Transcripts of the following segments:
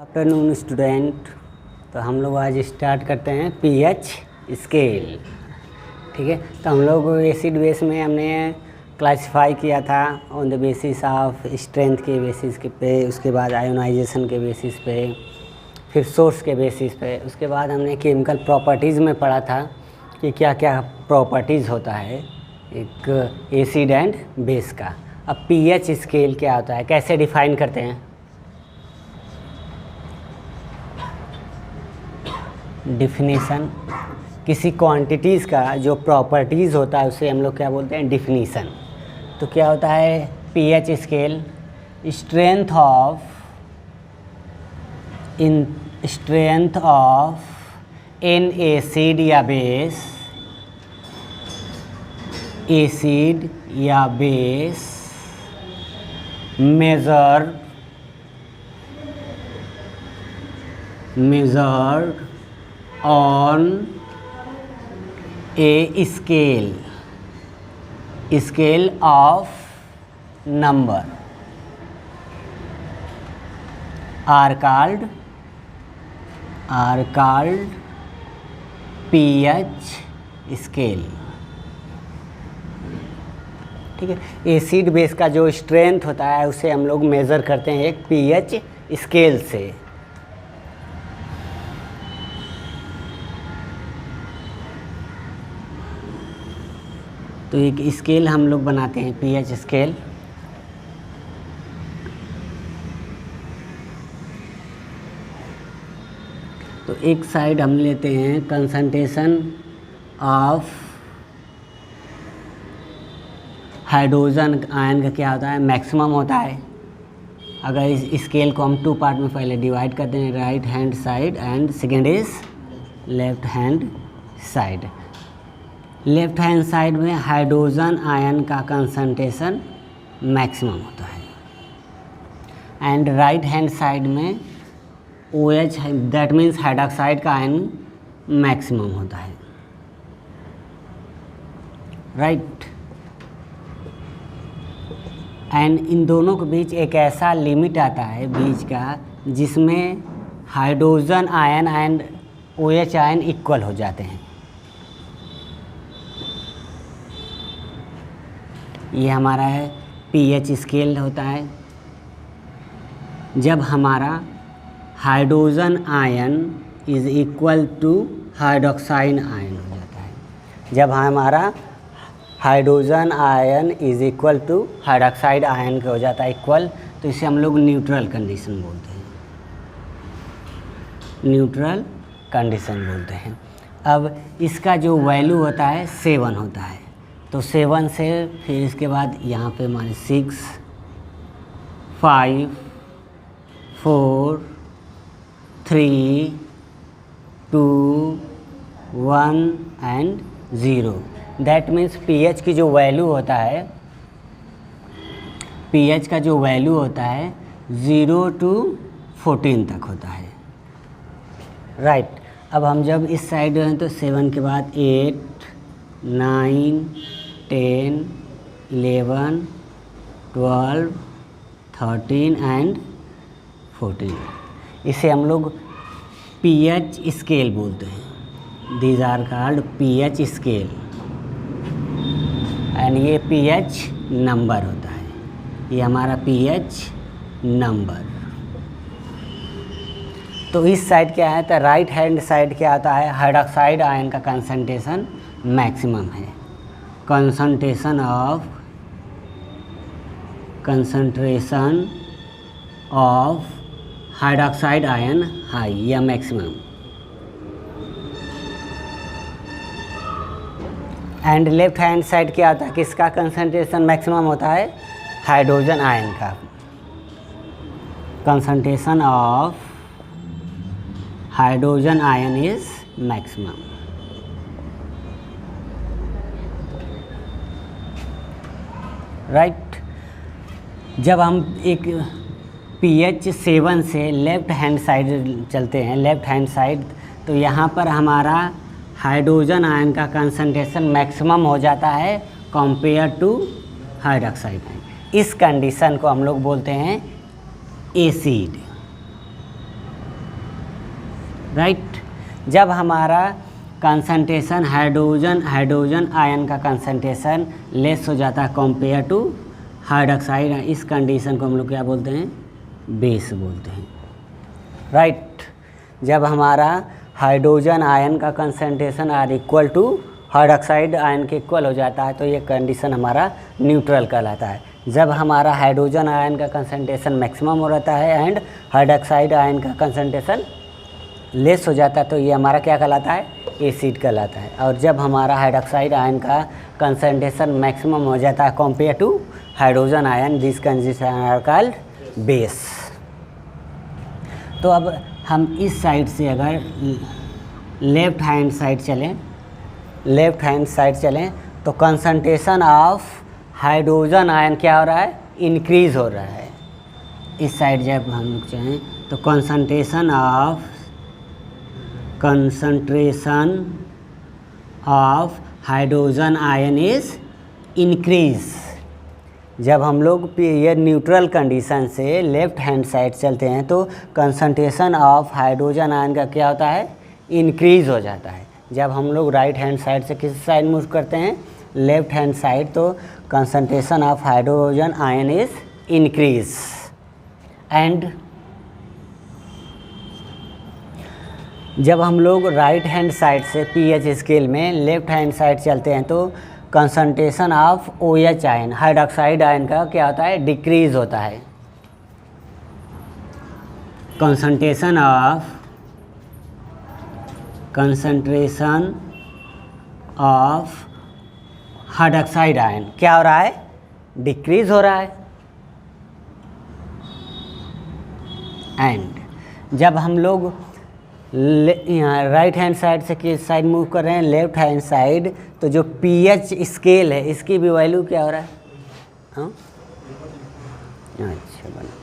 Afternoon student. तो हम लोग आज स्टार्ट करते हैं पीएच स्केल। ठीक है, तो हम लोग एसिड बेस में हमने क्लासिफाई किया था on the basis of strength के बेसिस के पे, उसके बाद आयोनाइजेशन के बेसिस पे, फिर सोर्स के बेसिस पे। उसके बाद हमने केमिकल प्रॉपर्टीज़ में पढ़ा था कि क्या क्या प्रॉपर्टीज़ होता है एक एसिड एंड बेस का। अब पीएच स्केल क्या होता है, कैसे डिफाइन करते हैं? डिफिनीसन, किसी क्वांटिटीज़ का जो प्रॉपर्टीज़ होता है उसे हम लोग क्या बोलते हैं? डिफिनीसन। तो क्या होता है pH scale? Strength of N acid या बेस, एसिड या base measured on a scale of number are called pH scale। ठीक है, एसिड बेस का जो स्ट्रेंथ होता है उसे हम लोग मेज़र करते हैं एक पीएच स्केल से। तो एक स्केल हम लोग बनाते हैं पीएच स्केल। तो एक साइड हम लेते हैं कंसंट्रेशन ऑफ हाइड्रोजन आयन का क्या होता है? मैक्सिमम होता है। अगर इस स्केल को हम टू पार्ट में पहले डिवाइड करते हैं, right hand side and second is left hand side. Left hand side में हाइड्रोजन आयन का कंसंट्रेशन मैक्सिमम होता है एंड राइट हैंड साइड में OH दैट मीन्स हाइड्रोक्साइड का आयन मैक्सिमम होता है। राइट, एंड इन दोनों के बीच एक ऐसा लिमिट आता है बीच का जिसमें hydrogen ion and OH ion equal हो जाते हैं। ये हमारा है पीएच स्केल होता है जब हमारा hydrogen ion is equal to hydroxide ion हो जाता है। जब हमारा hydrogen ion is equal to hydroxide ion का हो जाता है इक्वल, तो इसे हम लोग न्यूट्रल कंडीशन बोलते हैं। न्यूट्रल कंडीशन बोलते हैं। अब इसका जो वैल्यू होता है 7 होता है। तो 7 से फिर इसके बाद यहाँ पे हमारे 6, 5, 4, 3, 2, 1 एंड 0। दैट मीन्स पीएच की जो वैल्यू होता है, पीएच का जो वैल्यू होता है 0 to 14 तक होता है। राइट, अब हम जब इस साइड हैं तो 7 के बाद 8, 9, 10, 11, 12, 13 एंड 14। इसे हम लोग पीएच स्केल बोलते हैं। These are called pH scale and ये पीएच नंबर होता है। ये हमारा पीएच नंबर। तो इस साइड क्या है? तो राइट हैंड साइड क्या आता है? हाइड्रोक्साइड आयन का कंसंट्रेशन मैक्सिमम है। Concentration of hydroxide ion high या maximum. And left hand side क्या आता है? किसका कंसंट्रेशन मैक्सिमम होता है? हाइड्रोजन आयन का। Concentration of hydrogen ion is maximum. Right, जब हम एक पीएच 7 से लेफ्ट हैंड साइड चलते हैं, लेफ्ट हैंड साइड, तो यहाँ पर हमारा हाइड्रोजन आयन का कंसंट्रेशन मैक्सिमम हो जाता है कंपेयर टू हाइड्रोक्साइड आयन। इस कंडीशन को हम लोग बोलते हैं एसिड। राइट। जब हमारा कंसंट्रेशन हाइड्रोजन आयन का कंसंट्रेशन लेस हो जाता है कंपेयर टू हाइड्रोक्साइड, इस कंडीशन को हम लोग क्या बोलते हैं, बेस बोलते हैं। राइट। जब हमारा हाइड्रोजन आयन का concentration are equal to hydroxide ion के इक्वल हो जाता है तो ये कंडीशन हमारा न्यूट्रल कहलाता है। जब हमारा हाइड्रोजन आयन का कंसंट्रेशन मैक्सिमम हो रहता है एंड हाइड्रोक्साइड आयन का कंसंट्रेशन लेस हो जाता है तो ये हमारा क्या कहलाता है, एसिड कहलाता है। और जब हमारा हाइड्रोक्साइड आयन का कंसंट्रेशन मैक्सिमम हो जाता है compare to hydrogen ion, this condition are called base. तो अब हम इस साइड से अगर लेफ्ट हैंड साइड चलें तो कंसंट्रेशन ऑफ हाइड्रोजन आयन क्या हो रहा है, इंक्रीज़ हो रहा है। इस साइड जब हम लोग चाहें तो concentration of hydrogen ion is increase. जब हम लोग ये न्यूट्रल कंडीशन से लेफ्ट हैंड साइड चलते हैं तो कंसंट्रेशन ऑफ हाइड्रोजन आयन का क्या होता है, इंक्रीज़ हो जाता है। जब हम लोग राइट हैंड साइड से किस साइड मूव करते हैं, लेफ्ट हैंड साइड, तो concentration of hydrogen ion is increase. And जब हम लोग राइट हैंड साइड से पीएच स्केल में लेफ्ट हैंड साइड चलते हैं तो concentration of OH ion, hydroxide ion का क्या होता है, डिक्रीज होता है। कंसंट्रेशन ऑफ हाइड्रोक्साइड आयन क्या हो रहा है, डिक्रीज हो रहा है। एंड जब हम लोग यहाँ राइट हैंड साइड से किस साइड मूव कर रहे हैं, लेफ्ट हैंड साइड, तो जो पीएच स्केल है इसकी भी वैल्यू क्या हो रहा है, हाँ अच्छा बना,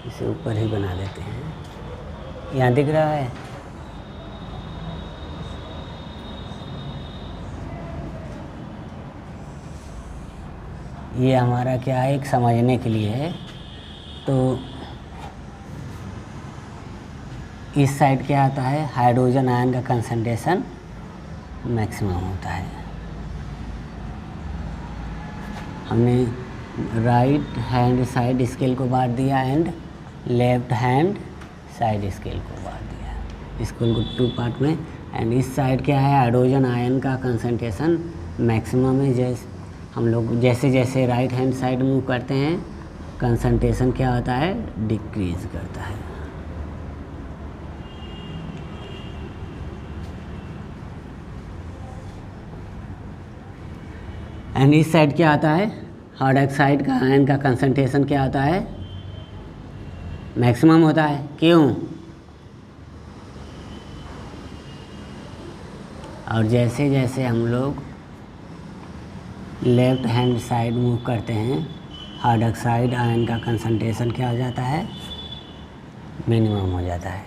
इसे ऊपर ही बना देते हैं। यहाँ दिख रहा है, ये हमारा क्या है, एक समझने के लिए है। तो इस साइड क्या आता है, हाइड्रोजन आयन का कंसंट्रेशन मैक्सिमम होता है। हमने राइट हैंड साइड स्केल को बांट दिया and left hand side scale को बांट दिया, स्केल को 2 पार्ट में। एंड इस साइड क्या है, हाइड्रोजन आयन का कंसंट्रेशन मैक्सिमम है। जैसे हम लोग जैसे जैसे राइट हैंड साइड मूव करते हैं कंसंट्रेशन क्या होता है, डिक्रीज करता है। एंड इस साइड क्या आता है, हाइड्रोक्साइड का आयन का कंसंट्रेशन क्या होता है, मैक्सिमम होता है। क्यों? और जैसे जैसे हम लोग लेफ्ट हैंड साइड मूव करते हैं हाइड्रोक्साइड आयन का कंसंट्रेशन क्या हो जाता है, मिनिमम हो जाता है।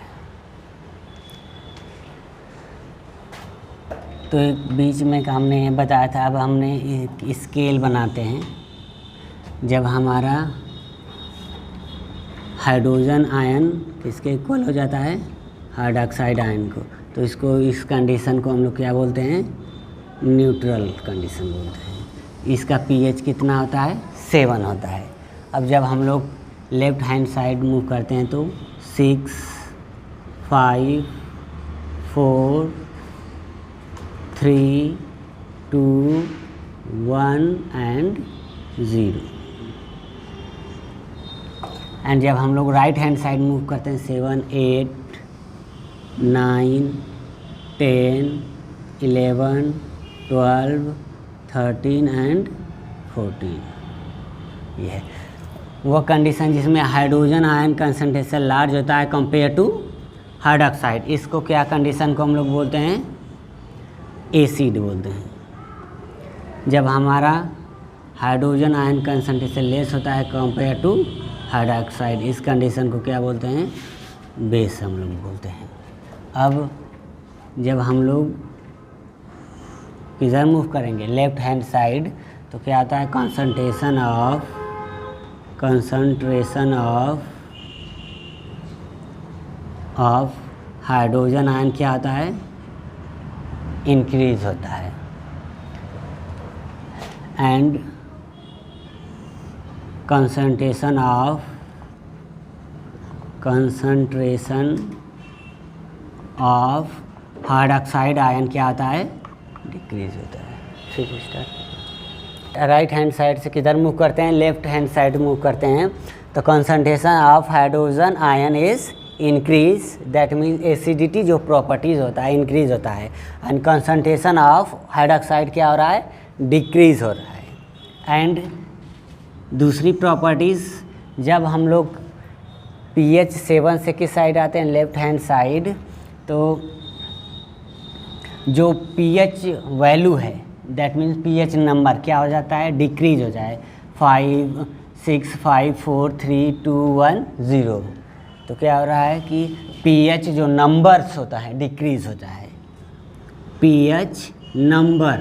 तो एक बीच में हमने ये बताया था, अब हमने एक स्केल बनाते हैं। जब हमारा हाइड्रोजन आयन किसके इक्वल हो जाता है, हाइड्रोक्साइड आयन को, तो इसको, इस कंडीशन को हम लोग क्या बोलते हैं, न्यूट्रल कंडीशन बोलते हैं। इसका पीएच कितना होता है, 7 होता है। अब जब हम लोग लेफ्ट हैंड साइड मूव करते हैं तो 6, 5, 4, 3, 2, 1 एंड 0। एंड जब हम लोग राइट हैंड साइड मूव करते हैं 7, 8, 9, 10, 11, 12, 13 एंड 14। ये है वो कंडीशन जिसमें हाइड्रोजन आयन कंसंट्रेशन लार्ज होता है कंपेयर टू हाइड्रोक्साइड। इसको क्या कंडीशन को हम लोग बोलते हैं, एसिड बोलते हैं। जब हमारा हाइड्रोजन आयन कंसंट्रेशन लेस होता है कंपेयर टू हाइड्रोक्साइड, इस कंडीशन को क्या बोलते हैं, बेस हम लोग बोलते हैं। अब जब हम लोग किधर मूव करेंगे, लेफ्ट हैंड साइड, तो क्या आता है कंसंट्रेशन ऑफ हाइड्रोजन आयन क्या होता है, इंक्रीज होता है। And concentration of hydroxide ion क्या होता है, डिक्रीज होता है। फिर स्टार्ट, राइट हैंड साइड से किधर मूव करते हैं, लेफ्ट हैंड साइड मूव करते हैं। तो concentration of hydrogen ion is increase, that means acidity जो प्रॉपर्टीज़ होता है इंक्रीज होता है। एंड कंसंट्रेशन ऑफ हाइड्रोक्साइड क्या हो रहा है, डिक्रीज हो रहा है। एंड दूसरी प्रॉपर्टीज़, जब हम लोग pH 7 से किस साइड आते हैं, लेफ्ट हैंड साइड, तो जो pH वैल्यू है दैट मीन्स pH नंबर क्या हो जाता है, डिक्रीज हो जाए, 5 6 5 4 3 2 1 0। तो क्या हो रहा है कि pH जो नंबर्स होता है डिक्रीज होता है, pH नंबर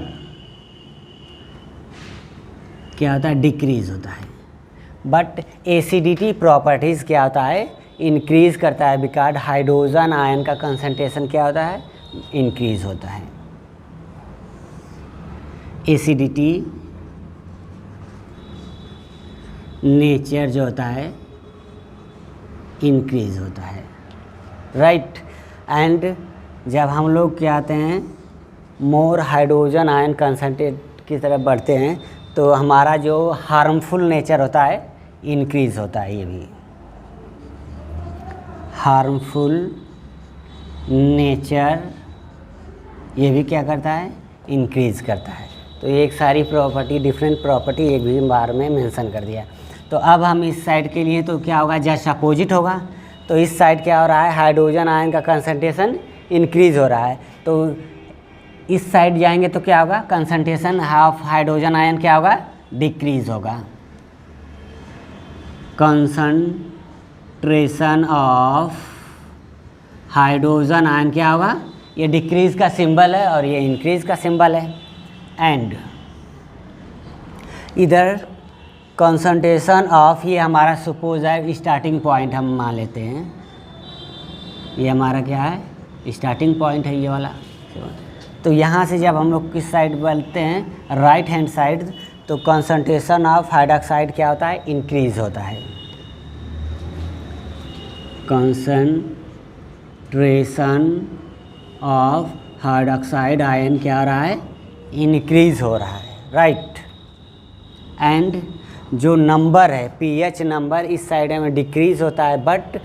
क्या होता है, डिक्रीज होता है। बट एसिडिटी प्रॉपर्टीज़ क्या होता है, इंक्रीज करता है, बिकॉज हाइड्रोजन आयन का कंसंट्रेशन क्या होता है, इंक्रीज होता है। एसिडिटी नेचर जो होता है इंक्रीज होता है, राइट। एंड जब हम लोग क्या आते हैं मोर हाइड्रोजन आयन कंसंट्रेट की तरफ बढ़ते हैं, तो हमारा जो हार्मफुल नेचर होता है इंक्रीज होता है। ये भी हार्मफुल नेचर ये भी क्या करता है, इंक्रीज करता है। तो ये एक सारी प्रॉपर्टी, डिफरेंट प्रॉपर्टी एक भी बार में मेंशन कर दिया। तो अब हम इस साइड के लिए तो क्या होगा, जस्ट अपोजिट होगा। तो इस साइड क्या हो रहा है, हाइड्रोजन आयन का कंसंट्रेशन इंक्रीज हो रहा है। तो इस साइड जाएंगे तो क्या होगा, कंसंट्रेशन ऑफ हाइड्रोजन आयन क्या होगा, डिक्रीज होगा। कंसंट्रेशन ऑफ हाइड्रोजन आयन क्या होगा, ये डिक्रीज का सिंबल है और ये इंक्रीज का सिंबल है। एंड इधर कंसंट्रेशन ऑफ, ये हमारा सपोज है स्टार्टिंग पॉइंट हम मान लेते हैं, ये हमारा क्या है, स्टार्टिंग पॉइंट है ये वाला। तो यहाँ से जब हम लोग किस साइड बढ़ते हैं, राइट हैंड साइड, तो कंसंट्रेशन ऑफ हाइड्रोक्साइड क्या होता है, इंक्रीज होता है। कंसंट्रेशन ऑफ हाइड्रोक्साइड आयन क्या हो रहा है, इंक्रीज हो रहा है, राइट। एंड जो नंबर है pH नंबर इस साइड में डिक्रीज होता है, बट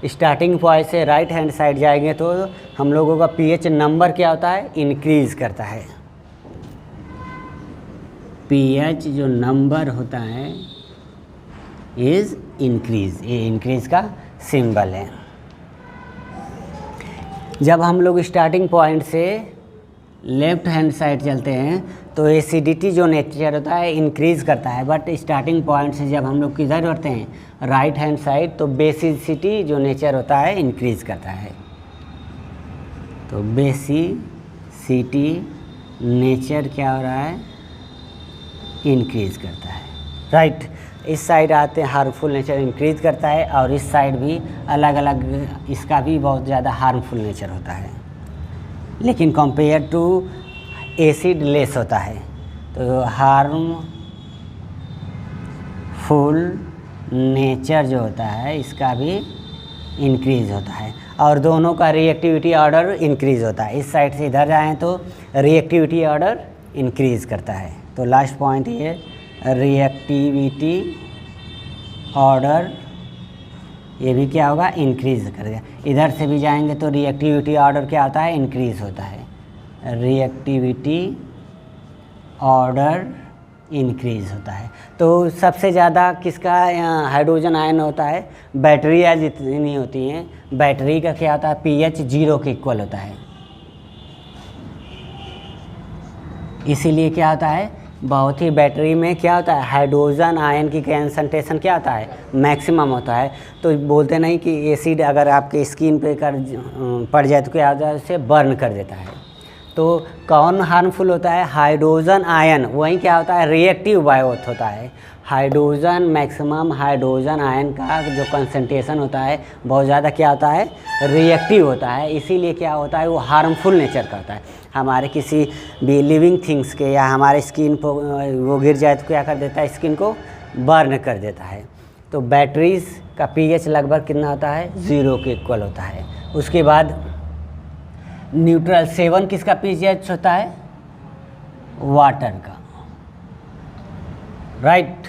स्टार्टिंग पॉइंट से राइट हैंड साइड जाएंगे तो हम लोगों का pH नंबर क्या होता है, इंक्रीज करता है। pH जो नंबर होता है इज इंक्रीज, ये इंक्रीज का सिंबल है। जब हम लोग स्टार्टिंग पॉइंट से लेफ्ट हैंड साइड चलते हैं तो एसिडिटी जो नेचर होता है इंक्रीज करता है, बट स्टार्टिंग पॉइंट से जब हम लोग किधर बढ़ते हैं, राइट हैंड साइड, तो बेसिसिटी जो नेचर होता है इंक्रीज करता है। तो बेसिसिटी नेचर क्या हो रहा है, इंक्रीज करता है, राइट। इस साइड आते हैं हार्मफुल नेचर इंक्रीज करता है, और इस साइड भी अलग अलग इसका भी बहुत ज़्यादा हार्मफुल नेचर होता है, लेकिन कंपेयर टू एसिड लेस होता है। तो हार्मफुल नेचर जो होता है इसका भी इंक्रीज होता है, और दोनों का रिएक्टिविटी ऑर्डर इंक्रीज होता है। इस साइड से इधर जाएँ तो रिएक्टिविटी ऑर्डर इंक्रीज करता है। तो लास्ट पॉइंट ये रिएक्टिविटी ऑर्डर ये भी क्या होगा, इंक्रीज करेगा। इधर से भी जाएंगे तो रिएक्टिविटी ऑर्डर क्या होता है, इंक्रीज होता है। रिएक्टिविटी ऑर्डर इंक्रीज होता है। तो सबसे ज़्यादा किसका हाइड्रोजन आयन होता है, बैटरियाँ जितनी होती हैं, बैटरी का क्या होता है, pH 0 के इक्वल होता है। इसीलिए क्या होता है, बहुत ही बैटरी में क्या होता है, हाइड्रोजन आयन की कंसंट्रेशन क्या होता है, मैक्सिमम होता है। तो बोलते नहीं कि एसिड अगर आपके स्किन पे पड़ जाए तो क्या होता है, उसे बर्न कर देता है। तो कौन हार्मफुल होता है? हाइड्रोजन आयन, वही क्या होता है? रिएक्टिव बायोट होता है। हाइड्रोजन मैक्सिमम हाइड्रोजन आयन का जो कंसंट्रेशन होता है बहुत ज़्यादा क्या होता है? रिएक्टिव होता है। इसीलिए क्या होता है? वो हार्मफुल नेचर का होता है। हमारे किसी भी लिविंग थिंग्स के या हमारे स्किन पर वो गिर जाए तो क्या कर देता है? स्किन को बर्न कर देता है। तो बैटरीज का pH लगभग कितना होता है? 0 के इक्वल होता है। उसके बाद न्यूट्रल 7 किसका pH होता है? वाटर का, राइट।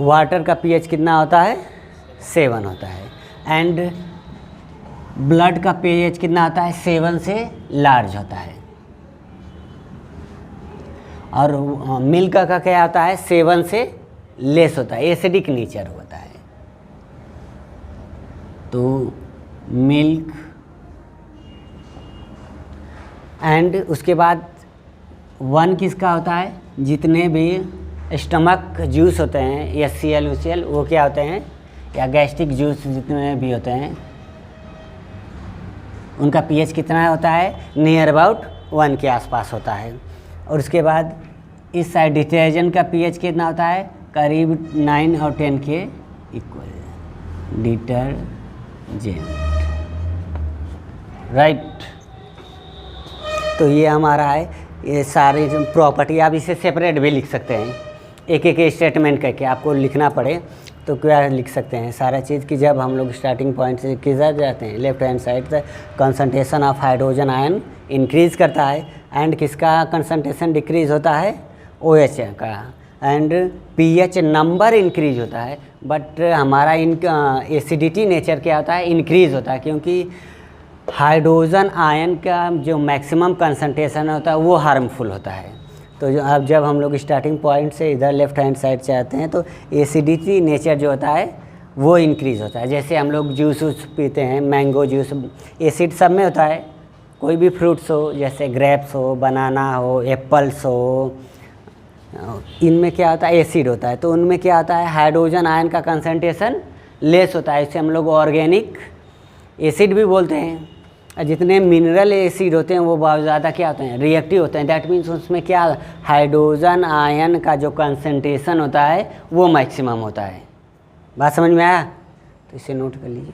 वाटर का pH कितना होता है? 7 होता है। एंड ब्लड का pH कितना होता है? 7 से लार्ज होता है। और मिल्क का क्या होता है? 7 से लेस होता है, एसिडिक नेचर होता है। तो मिल्क एंड उसके बाद 1 किसका होता है? जितने भी स्टमक जूस होते हैं HCl UCl वो क्या होते हैं? या गैस्ट्रिक जूस जितने भी होते हैं उनका pH कितना होता है? नियर अबाउट 1 के आसपास होता है। और उसके बाद इस साइड डिटर्जेंट का pH कितना होता है? करीब 9 और 10 के इक्वल। Detergent, right. तो ये हमारा है, ये सारी प्रॉपर्टी। आप इसे सेपरेट भी लिख सकते हैं, एक एक स्टेटमेंट करके आपको लिखना पड़े तो क्या लिख सकते हैं सारा चीज़ कि जब हम लोग स्टार्टिंग पॉइंट से किधर जाते हैं लेफ्ट हैंड साइड से, concentration of hydrogen ion increase करता है एंड किसका कंसंट्रेशन डिक्रीज़ होता है? OH का। एंड pH नंबर इंक्रीज होता है, बट हमारा एसिडिटी नेचर क्या होता है? इंक्रीज़ होता है, क्योंकि हाइड्रोजन आयन का जो मैक्सिमम कंसंट्रेशन होता है वो हार्मफुल होता है। तो अब जब हम लोग स्टार्टिंग पॉइंट से इधर लेफ्ट हैंड साइड से आते हैं तो एसिडिटी नेचर जो होता है वो इंक्रीज़ होता है। जैसे हम लोग जूस पीते हैं, मैंगो जूस, एसिड सब में होता है। कोई भी फ्रूट्स हो, जैसे ग्रेप्स हो, बनाना हो, एप्पल्स हो, इनमें क्या होता है? एसिड होता है। तो उनमें क्या होता है? हाइड्रोजन आयन का कंसंट्रेशन लेस होता है। इसे हम लोग ऑर्गेनिक एसिड भी बोलते हैं। जितने मिनरल एसिड होते हैं वो बहुत ज़्यादा क्या होते हैं? रिएक्टिव होते हैं। दैट मीन्स उसमें क्या, हाइड्रोजन आयन का जो कंसंट्रेशन होता है वो मैक्सिमम होता है। बात समझ में आया? तो इसे नोट कर लीजिए।